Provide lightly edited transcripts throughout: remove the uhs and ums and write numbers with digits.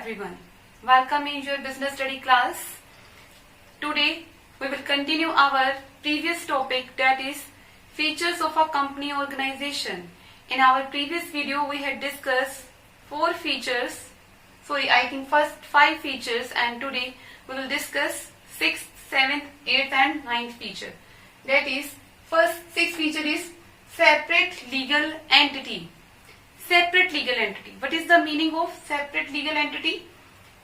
everyone. Welcome in your business study class. Today we will continue our previous topic, that is features of a company organization. In our previous video we had discussed first 5 features, and today we will discuss 6th, 7th, 8th and 9th feature. That is, first 6th feature is separate legal entity. Separate legal entity. What is the meaning of separate legal entity?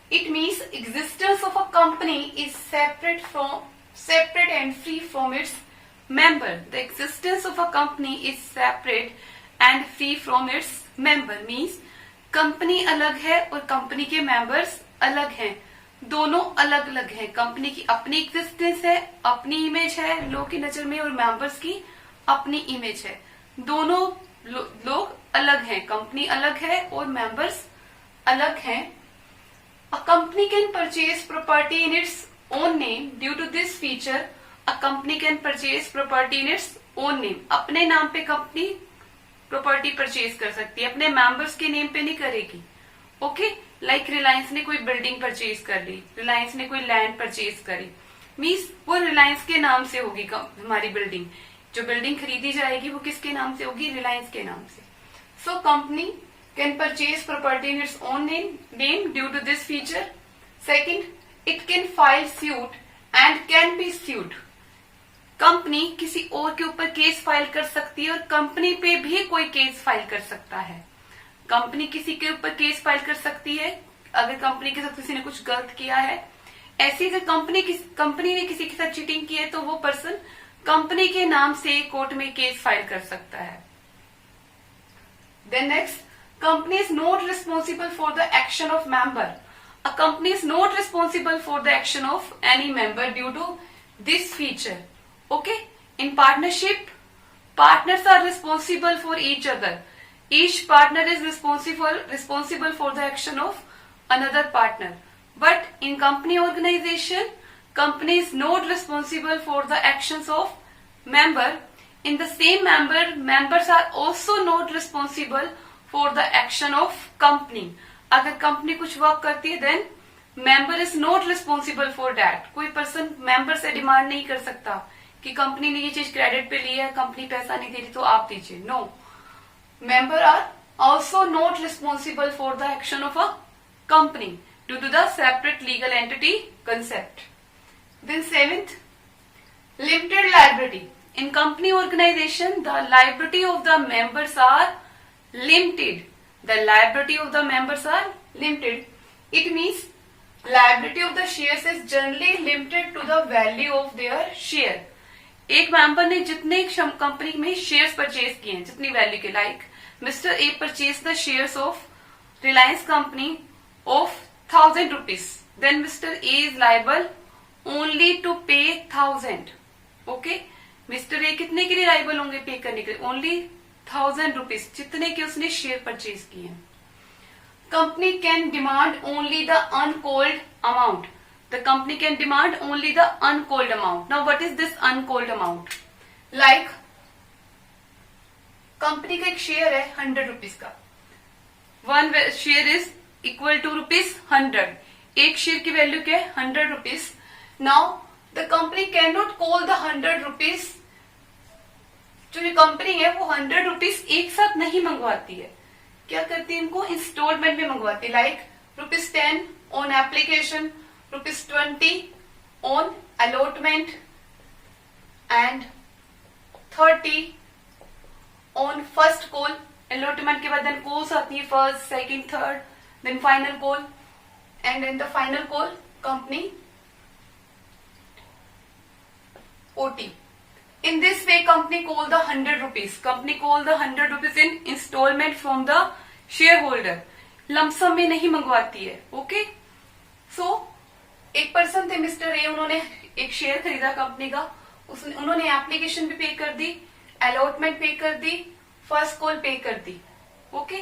It means existence of a company is separate and free from its member. The existence of a company is separate and free from its member means company अलग है और company के members अलग हैं, दोनों अलग अलग हैं. कंपनी की अपनी एग्जिस्टेंस है, अपनी इमेज है लोगों की नजर में, और मेंबर्स की अपनी इमेज है. दोनों लोग अलग हैं, कंपनी अलग है और मेंबर्स अलग हैं. A company can purchase property in its own name. Due to this feature, a company can purchase property in its own name. अपने नाम पे कंपनी प्रॉपर्टी परचेज कर सकती है, अपने मेंबर्स के नेम पे नहीं करेगी. ओके, लाइक रिलायंस ने कोई बिल्डिंग परचेज कर ली, रिलायंस ने कोई लैंड परचेज करी, मीन्स वो रिलायंस के नाम से होगी. हमारी बिल्डिंग, जो बिल्डिंग खरीदी जाएगी वो किसके नाम से होगी? रिलायंस के नाम से. So company can purchase property in its own name due to this feature. Second, it can file suit and can be sued. Company किसी और के ऊपर केस फाइल कर सकती है और कंपनी पे भी कोई केस फाइल कर सकता है. कंपनी किसी के ऊपर केस फाइल कर सकती है अगर कंपनी के साथ किसी ने कुछ गलत किया है. ऐसी अगर कंपनी ने किसी के साथ चीटिंग की है तो वो पर्सन कंपनी के नाम से कोर्ट में केस फाइल कर सकता है. Then next, company is not responsible for the action of member. A company is not responsible for the action of any member due to this feature. Okay, in partnership, partners are responsible for each other. Each partner is responsible for the action of another partner. But in company organization, company is not responsible for the actions of member. In the same member, members are also not responsible for the action of company. अगर company कुछ work करती है, then member is not responsible for that. कोई person member से demand नहीं कर सकता कि कंपनी ने ये चीज क्रेडिट पे ली है, कंपनी पैसा नहीं दे रही तो आप दीजिए. No, member are also not responsible for the action of a company due to the separate legal entity concept. Then seventh, limited liability. In company organisation the liability of the members are limited. The liability of the members are limited. It means liability of the shares is generally limited to the value of their share. एक member ने जितने company में shares purchase किए हैं, जितनी value के, like mister A purchase the shares of Reliance company of 1000 rupees, then mister A is liable only to pay 1000. Okay, mister A कितने के लिए लाइबल होंगे पे करने के लिए? ओनली 1000 रुपीज, जितने के उसने शेयर परचेज किए हैं. Company can demand only the uncalled amount. The company can demand only the uncalled amount. Now, what is this uncalled amount? Like, company का एक शेयर है 100 रुपीज का. One share is equal to ₹100. एक share की value क्या है? 100 rupees. Now the company can not call the 100 rupees. जो ये कंपनी है वो 100 रुपीज एक साथ नहीं मंगवाती है. क्या करती है? इनको इंस्टॉलमेंट में मंगवाती. Like ₹10 on application, ₹20 on allotment and 30 on first call. Allotment के बाद देन कॉल्स आती है, first, second, third, then final call, and in the final call company ओटी. In this way, company call the 100 rupees. Company call the 100 rupees in installment from the shareholder. Lump sum में नहीं मंगवाती है. Okay, सो एक person थे mister A, उन्होंने एक share खरीदा company का. उन्होंने एप्लीकेशन भी पे कर दी, अलॉटमेंट पे कर दी, फर्स्ट कॉल पे कर दी. ओके,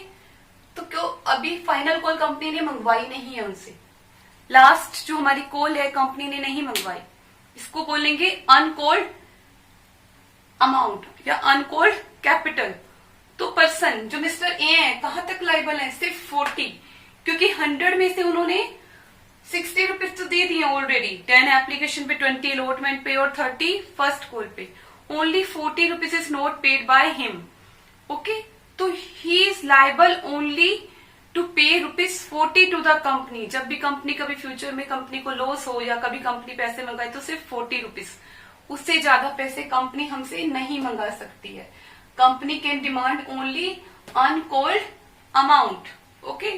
तो क्यों अभी फाइनल कॉल कंपनी ने मंगवाई नहीं है उनसे. लास्ट जो हमारी कॉल है कंपनी ने नहीं मंगवाई, इसको बोलेंगे अनकॉल्ड अमाउंट या अनकॉल्ड कैपिटल. तो पर्सन जो मिस्टर ए है कहां तक लाइबल है? सिर्फ 40. क्योंकि 100 में से उन्होंने 60 रुपीज तो दे दिए ऑलरेडी, 10 एप्लीकेशन पे, 20 अलॉटमेंट पे और 30 फर्स्ट कॉल पे। Only 40 rupees is not paid by him. Okay, तो he is liable only to pay ₹40 to the company. जब भी कंपनी कभी फ्यूचर में कंपनी को लॉस हो या कभी कंपनी पैसे मंगाए तो सिर्फ 40 रुपीज, उससे ज्यादा पैसे कंपनी हमसे नहीं मंगा सकती है। Company can demand only uncalled amount. Okay,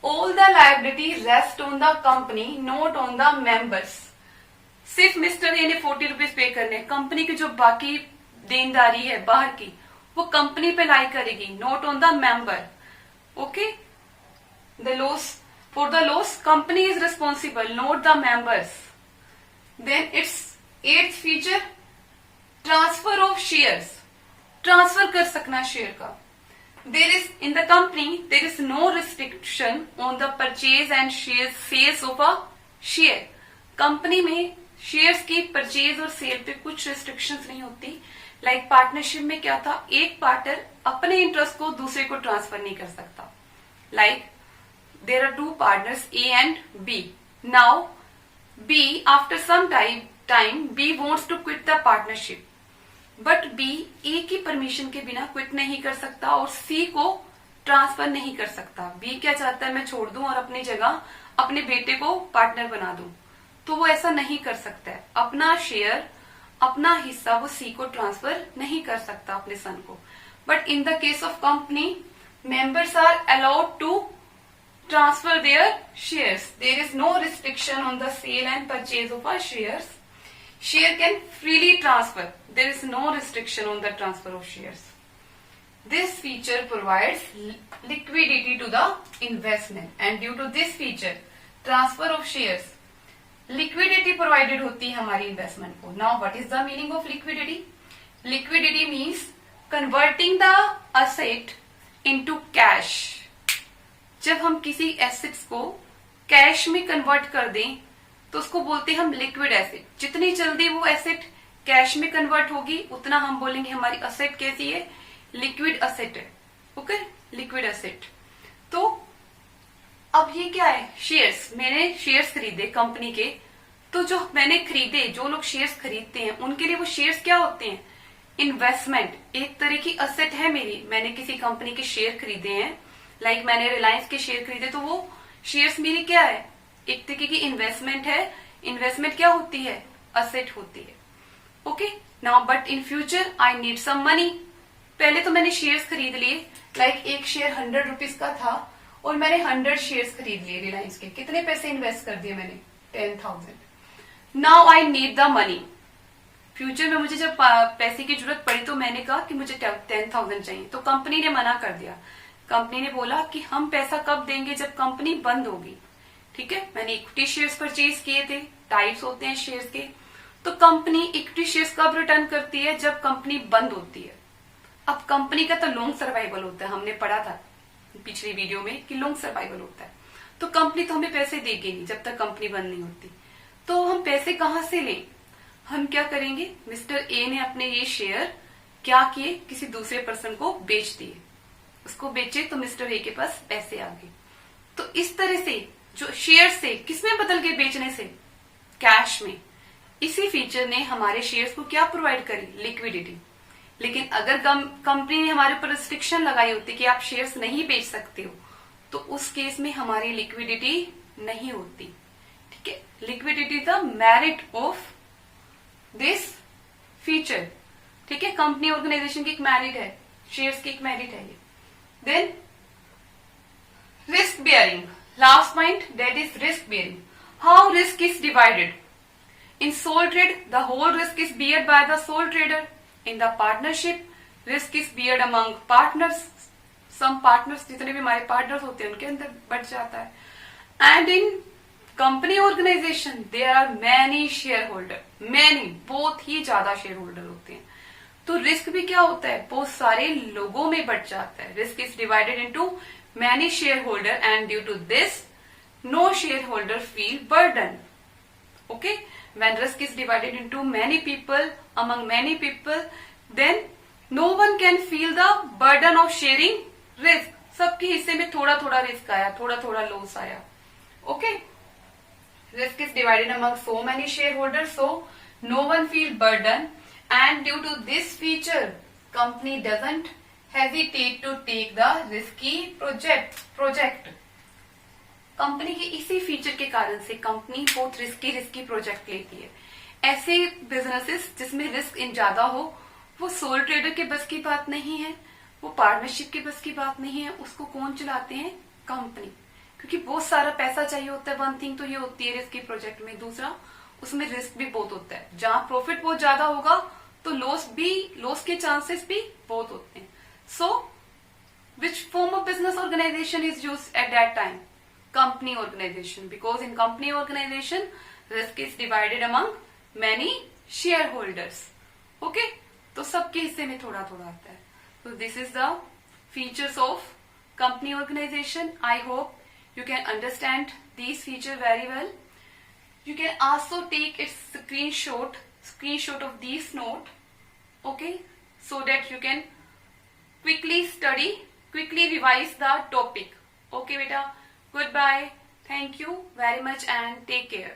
all the liability rest on the company not on the members. सिर्फ मिस्टर ए ने 40 रुपीज पे करने, कंपनी की जो बाकी देनदारी है बाहर की वो कंपनी पे लाई करेगी, not on the member. Okay, the loss, for the loss company is responsible, not the members. Then its 8th feature, transfer of shares. Transfer कर सकना शेयर का। There is in the company there is no restriction on the purchase and sales of a share. Company में shares की purchase और cell पे कुछ restrictions नहीं होती। लाइक पार्टनरशिप में क्या था, एक पार्टनर अपने इंटरेस्ट को दूसरे को ट्रांसफर नहीं कर सकता। Like there are two partners A and B. Now B, after some time B wants to quit the partnership, but B A की परमिशन के बिना क्विट नहीं कर सकता और C को ट्रांसफर नहीं कर सकता। B क्या चाहता है, मैं छोड़ दूं और अपनी जगह अपने बेटे को पार्टनर बना दूं, तो वो ऐसा नहीं कर सकता है। अपना शेयर, अपना हिस्सा वो C को ट्रांसफर नहीं कर सकता अपने सन को। But in the case of company, members are allowed to transfer their shares. There is no restriction on the sale and purchase of our shares. Share can freely transfer. There is no restriction on the transfer of shares. This feature provides liquidity to the investment, and due to this feature, transfer of shares, liquidity provided होती है हमारी investment को। Now, what is the meaning of liquidity? Liquidity means converting the asset into cash. जब हम किसी assets को cash में convert कर दें तो उसको बोलते हैं हम लिक्विड एसेट। जितनी जल्दी वो एसेट कैश में कन्वर्ट होगी उतना हम बोलेंगे हमारी एसेट कैसी है, लिक्विड एसेट है। Okay, liquid asset. तो अब ये क्या है, शेयर्स। मैंने शेयर्स खरीदे कंपनी के, तो जो मैंने खरीदे, जो लोग शेयर्स खरीदते हैं उनके लिए वो शेयर्स क्या होते हैं, इन्वेस्टमेंट। एक तरह की एसेट है मेरी। मैंने किसी कंपनी के शेयर खरीदे हैं, लाइक मैंने रिलायंस के शेयर खरीदे, तो वो शेयर्स मेरी क्या है, एक तरीके की इन्वेस्टमेंट है। इन्वेस्टमेंट क्या होती है, असेट होती है। Okay, now but in future I need some money. पहले तो मैंने शेयर्स खरीद लिए, लाइक एक शेयर 100 रुपीज का था और मैंने 100 शेयर्स खरीद लिए रिलायंस के। कितने पैसे इन्वेस्ट कर दिए मैंने, 10,000। Now I need the money. Future में मुझे जब पैसे की जरूरत पड़ी तो मैंने कहा कि मुझे 10,000 चाहिए, तो कंपनी ने मना कर दिया। कंपनी ने बोला कि हम पैसा कब देंगे, जब कंपनी बंद होगी। ठीक है, मैंने इक्विटी शेयर्स परचेज किए थे, टाइप्स होते हैं शेयर्स के। तो कंपनी इक्विटी शेयर्स कब रिटर्न करती है, जब कंपनी बंद होती है। अब कंपनी का तो लॉन्ग सर्वाइवल होता है, हमने पढ़ा था पिछली वीडियो में कि लॉन्ग सर्वाइवल होता है। तो कंपनी तो हमें पैसे देगी नहीं जब तक कंपनी बंद नहीं होती। तो हम पैसे कहां से लें, हम क्या करेंगे, मिस्टर ए ने अपने ये शेयर क्या किए, किसी दूसरे पर्सन को बेच दिए। उसको बेचे तो मिस्टर ए के पास पैसे आ गए। तो इस तरह से जो शेयर से किसमें बदल गए, बेचने से कैश में। इसी फीचर ने हमारे शेयर्स को क्या प्रोवाइड करी, लिक्विडिटी। लेकिन अगर कंपनी ने हमारे ऊपर रिस्ट्रिक्शन लगाई होती कि आप शेयर्स नहीं बेच सकते हो, तो उस केस में हमारी लिक्विडिटी नहीं होती। ठीक है, liquidity the merit of this feature. ठीक है, कंपनी ऑर्गेनाइजेशन की एक मेरिट है, शेयर्स की एक मेरिट है ये। Then risk bearing, last point, that is risk bearing. How risk is divided? In sole trade, the whole risk is beared by the sole trader. In the partnership, risk is beared among partners. Some partners, जितने भी हमारे partners होते हैं उनके अंदर बढ़ जाता है। And in company organization, there are many shareholder, many, बहुत ही ज्यादा shareholder होते हैं। तो रिस्क भी क्या होता है, बहुत सारे लोगों में बढ़ जाता है। Risk is divided into many shareholder and due to this no shareholder feel burden. Okay, when risk is divided into many people among many people, then no one can feel the burden of sharing risk. सबके हिस्से में थोड़ा थोड़ा risk आया, थोड़ा थोड़ा loss आया. Okay, risk is divided among so many shareholders, so no one feel burden, and due to this feature company doesn't hesitate to take the risky project. Company के इसी फीचर के कारण से कंपनी बहुत रिस्की प्रोजेक्ट लेती है. ऐसे businesses जिसमें रिस्क इन ज्यादा हो, वो सोल ट्रेडर के बस की बात नहीं है, वो पार्टनरशिप के बस की बात नहीं है. उसको कौन चलाते हैं? कंपनी, क्योंकि बहुत सारा पैसा चाहिए होता है. वन थिंग तो ये होती है रिस्की प्रोजेक्ट में, दूसरा उसमें रिस्क भी बहुत होता है. जहां प्रॉफिट बहुत ज्यादा होगा तो लॉस के चांसेस भी बहुत होते हैं. So which form of business organisation is used at that time? Company organization, because in company organization risk is divided among many shareholders. Okay, तो सबके हिस्से में थोड़ा थोड़ा आता है. So this is the features of company organization. I hope you can understand these features very well. You can also take its screenshot of these note. Okay, so that you can quickly study, quickly revise the topic. Okay beta, goodbye, thank you very much and take care.